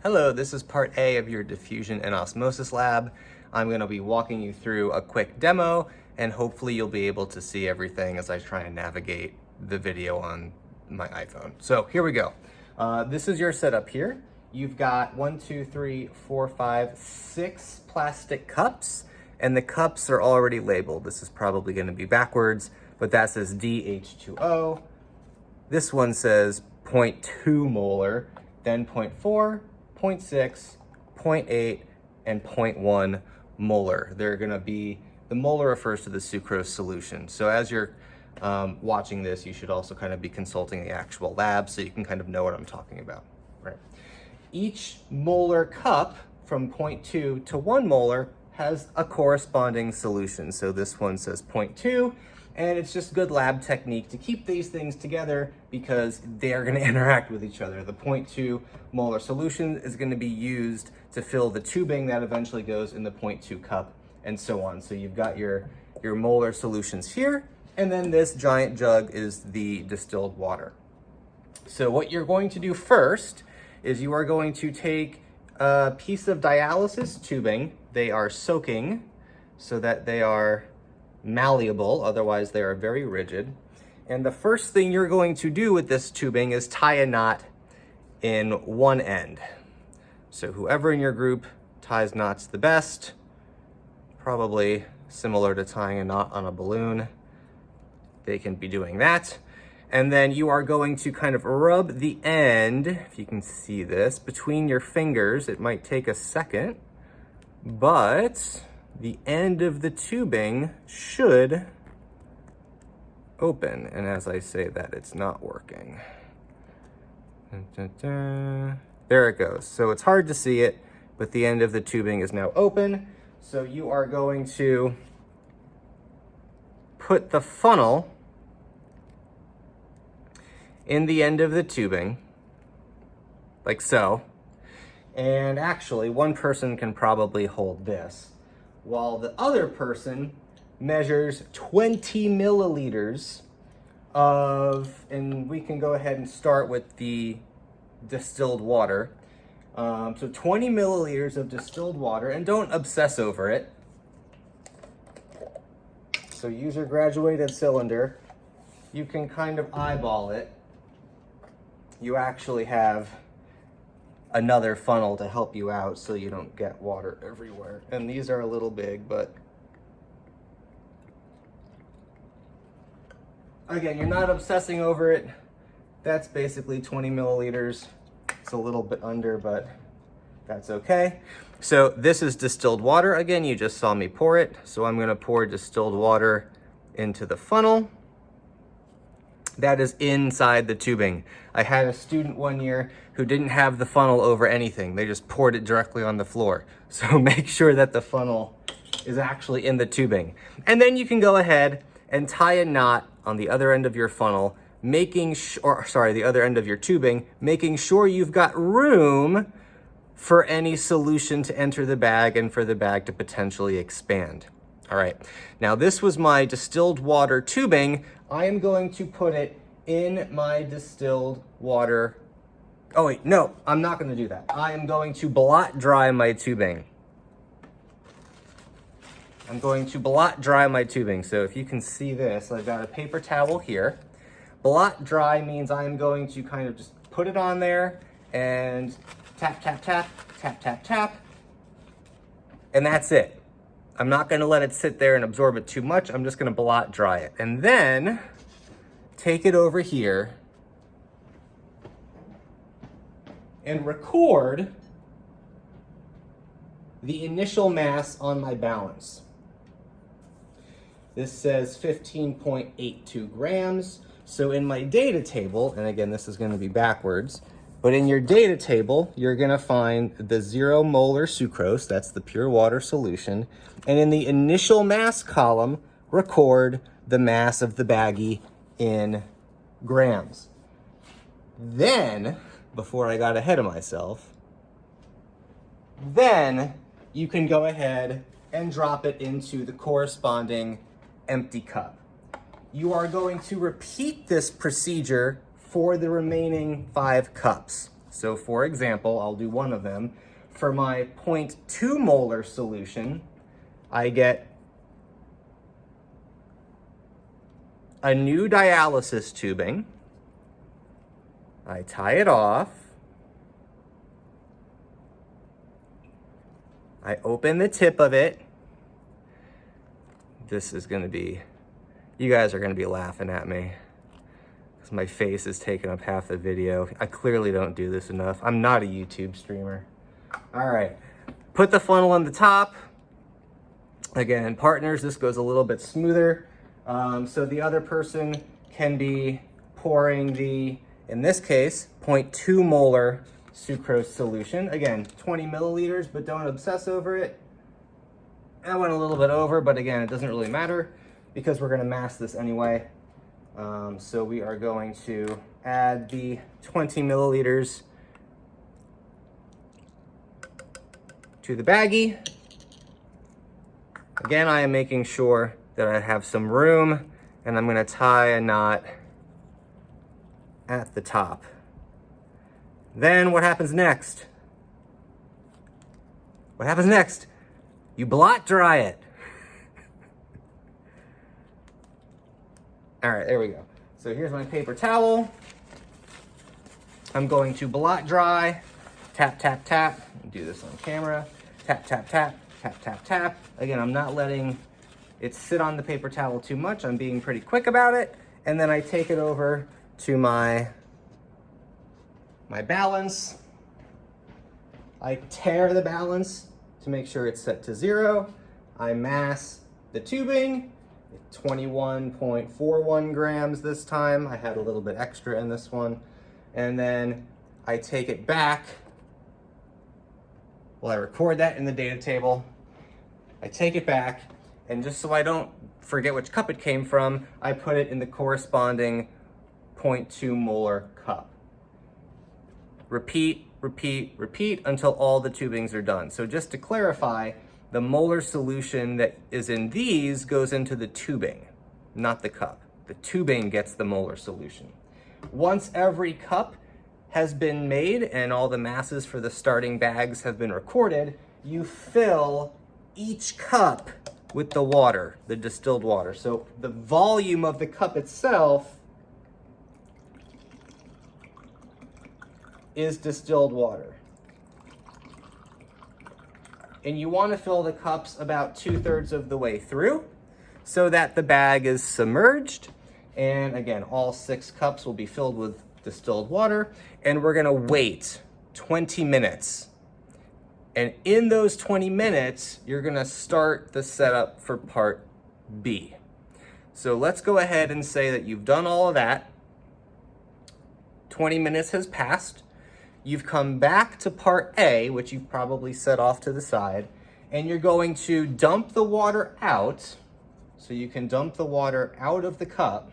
Hello, this is part A of your diffusion and osmosis lab. I'm going to be walking you through a quick demo, and hopefully you'll be able to see everything as I try and navigate the video on my iPhone. So here we go. This is your setup here. You've got 6 plastic cups, and the cups are already labeled. This is probably going to be backwards, but that says DH2O. This one says 0.2 molar, then 0.4, 0.6, 0.8, and 0.1 molar. They're gonna be, the molar refers to the sucrose solution. So as you're watching this, you should also kind of be consulting the actual lab so you can kind of know what I'm talking about, right? Each molar cup from 0.2 to 1 molar has a corresponding solution. So this one says 0.2, and it's just good lab technique to keep these things together because they're gonna interact with each other. The 0.2 molar solution is gonna be used to fill the tubing that eventually goes in the 0.2 cup, and so on. So you've got your molar solutions here, and then this giant jug is the distilled water. So what you're going to do first is you are going to take a piece of dialysis tubing. They are soaking so that they are malleable, otherwise they are very rigid. And the first thing you're going to do with this tubing is tie a knot in one end. So whoever in your group ties knots the best, probably similar to tying a knot on a balloon, they can be doing that. And then you are going to kind of rub the end, if you can see this, between your fingers. It might take a second, but the end of the tubing should open. And as I say that, it's not working. There it goes. So it's hard to see it, but the end of the tubing is now open. So you are going to put the funnel in the end of the tubing, like so. And actually, one person can probably hold this, while the other person measures 20 milliliters of, and we can go ahead and start with the distilled water. So 20 milliliters of distilled water, and don't obsess over it. So use your graduated cylinder. You can kind of eyeball it. You actually have another funnel to help you out so you don't get water everywhere. And these are a little big, but again, you're not obsessing over it. That's basically 20 milliliters. It's a little bit under, but that's okay. So this is distilled water. Again, you just saw me pour it. So I'm gonna pour distilled water into the funnel that is inside the tubing. I had a student one year who didn't have the funnel over anything. They just poured it directly on the floor. So make sure that the funnel is actually in the tubing. And then you can go ahead and tie a knot on the other end of your funnel, the other end of your tubing, making sure you've got room for any solution to enter the bag and for the bag to potentially expand. All right, now this was my distilled water tubing. I am going to put it in my distilled water. Oh wait, no, I'm not gonna do that. I am going to blot dry my tubing. So if you can see this, I've got a paper towel here. Blot dry means I am going to kind of just put it on there and tap, tap, tap, tap, tap, tap. And that's it. I'm not gonna let it sit there and absorb it too much. I'm just gonna blot dry it. And then take it over here and record the initial mass on my balance. This says 15.82 grams. So in my data table, and again, this is gonna be backwards, but in your data table, you're gonna find the 0 molar sucrose, that's the pure water solution. And in the initial mass column, record the mass of the baggie in grams. Then, before I got ahead of myself, then you can go ahead and drop it into the corresponding empty cup. You are going to repeat this procedure for the remaining 5 cups. So for example, I'll do one of them. For my 0.2 molar solution, I get a new dialysis tubing. I tie it off. I open the tip of it. This is gonna be, you guys are gonna be laughing at me because my face is taking up half the video. I clearly don't do this enough. I'm not a YouTube streamer. All right, put the funnel on the top. Again, partners, this goes a little bit smoother. So the other person can be pouring the, in this case, 0.2 molar sucrose solution. Again, 20 milliliters, but don't obsess over it. I went a little bit over, but again, it doesn't really matter because we're gonna mask this anyway. So we are going to add the 20 milliliters to the baggie. Again, I am making sure that I have some room, and I'm gonna tie a knot at the top. Then what happens next? What happens next? You blot dry it. All right, there we go. So here's my paper towel. I'm going to blot dry, tap, tap, tap. Do this on camera. Tap, tap, tap, tap, tap, tap. Again, I'm not letting it sit on the paper towel too much. I'm being pretty quick about it. And then I take it over to my balance. I tear the balance to make sure it's set to 0. I mass the tubing, 21.41 grams this time. I had a little bit extra in this one. And then I take it back. Well, I record that in the data table. I take it back, and just so I don't forget which cup it came from, I put it in the corresponding 0.2 molar cup. Repeat, repeat, repeat until all the tubings are done. So just to clarify, the molar solution that is in these goes into the tubing, not the cup. The tubing gets the molar solution. Once every cup has been made and all the masses for the starting bags have been recorded, you fill each cup with the water, the distilled water. So the volume of the cup itself is distilled water. And you want to fill the cups about 2/3 of the way through so that the bag is submerged. And again, all 6 cups will be filled with distilled water, and we're gonna wait 20 minutes. And in those 20 minutes, you're gonna start the setup for part B. So let's go ahead and say that you've done all of that. 20 minutes has passed. You've come back to part A, which you've probably set off to the side, and you're going to dump the water out. So you can dump the water out of the cup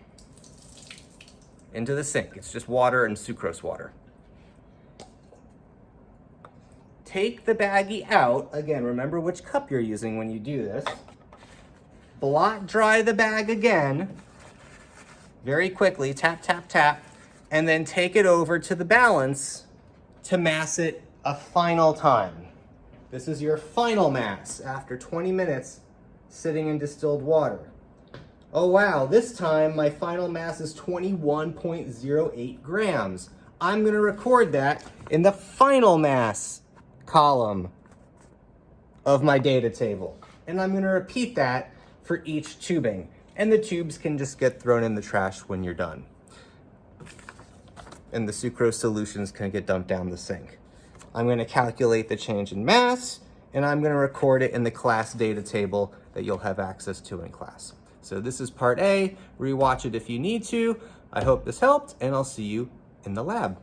into the sink. It's just water and sucrose water. Take the baggie out. Again, remember which cup you're using when you do this. Blot dry the bag again, very quickly, tap, tap, tap, and then take it over to the balance to mass it a final time. This is your final mass after 20 minutes sitting in distilled water. Oh wow, this time my final mass is 21.08 grams. I'm gonna record that in the final mass column of my data table. And I'm gonna repeat that for each tubing. And the tubes can just get thrown in the trash when you're done. And the sucrose solutions can get dumped down the sink. I'm gonna calculate the change in mass, and I'm gonna record it in the class data table that you'll have access to in class. So this is part A. Rewatch it if you need to. I hope this helped, and I'll see you in the lab.